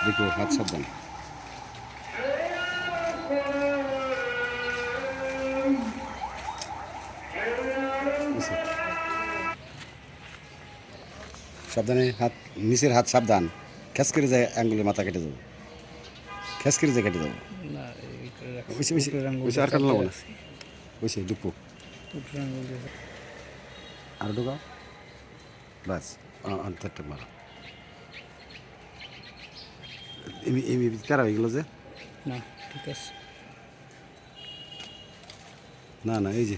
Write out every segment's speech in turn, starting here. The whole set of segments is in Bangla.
দেখো হাত সাবধান। সাবধানে হাত, নিচের হাত সাবধান। খেস করে যায় আঙ্গুলের মাথা কেটে যাবো, খেস করে যায় কেটে যাবো। আর কাটলাম না, ওইসে দুপো আর ঢোকাও, বাস অন্তরটা মারা। এমনি কারা হয়ে গেল যে? না ঠিক আছে, না না এই যে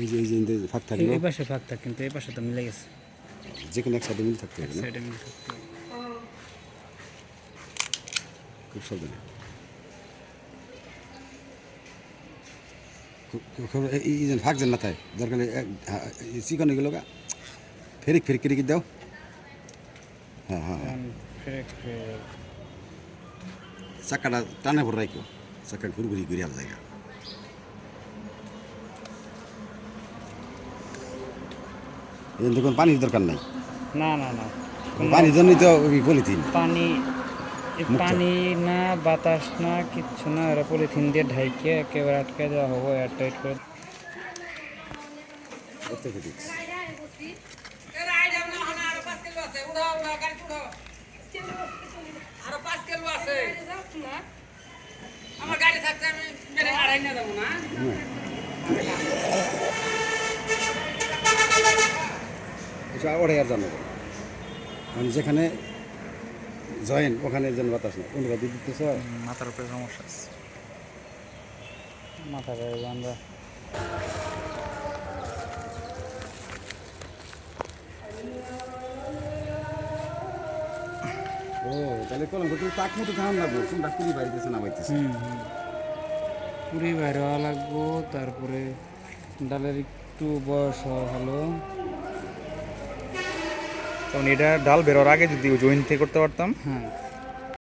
এই যে এই যে ফাঁক থাকবে, এই পাশে ফাঁক থাকে কিন্তু এই পাশে তো মিলে গেছে, যে কোনো এক সাইডে মিল থাকতে হবে না, সাইডে মিলে থাকতে হবে। খুব সাবধানে। এই যে ফাঁক যেন না থাকে, দরকার চিকন এগুলো গা ফেরিক ফেরিক ফেরিক দাও। হ্যাঁ হ্যাঁ হ্যাঁ, চাকাটা টানে ভরে রাখো, চাকা ঘুরি ঘুরি ঘুরি আর জায়গা। এই দেখুন পানির দরকার নাই, না না না, পানির জন্যই তো পলিথিন। পানি পানি না বাতাস না কিচ্ছু না, ওরা পলিথিন দিয়ে ঢাইকে একেবারে আটকে দেওয়া হবো, এয়ার টাইট করে। ওটাই আর জানো মানে যেখানে জয়েন ওখানে যেন বাতাস না, কোনটা দিয়ে দিতেছ। মাথার উপরে সমস্যা আছে, মাথা গায়ে আমরা ও তাহলে কলম করতে তাক মতো খাওয়ান লাগবো, কোনটা কুড়ি বাড়িতেছে না বাইতেছে। পুরি বাইরে হওয়া লাগবো, তারপরে ডালের একটু বয়স হওয়া ভালো, তখন এটা ডাল বেরোর আগে যদি জয়েন থেকে করতে পারতাম। হ্যাঁ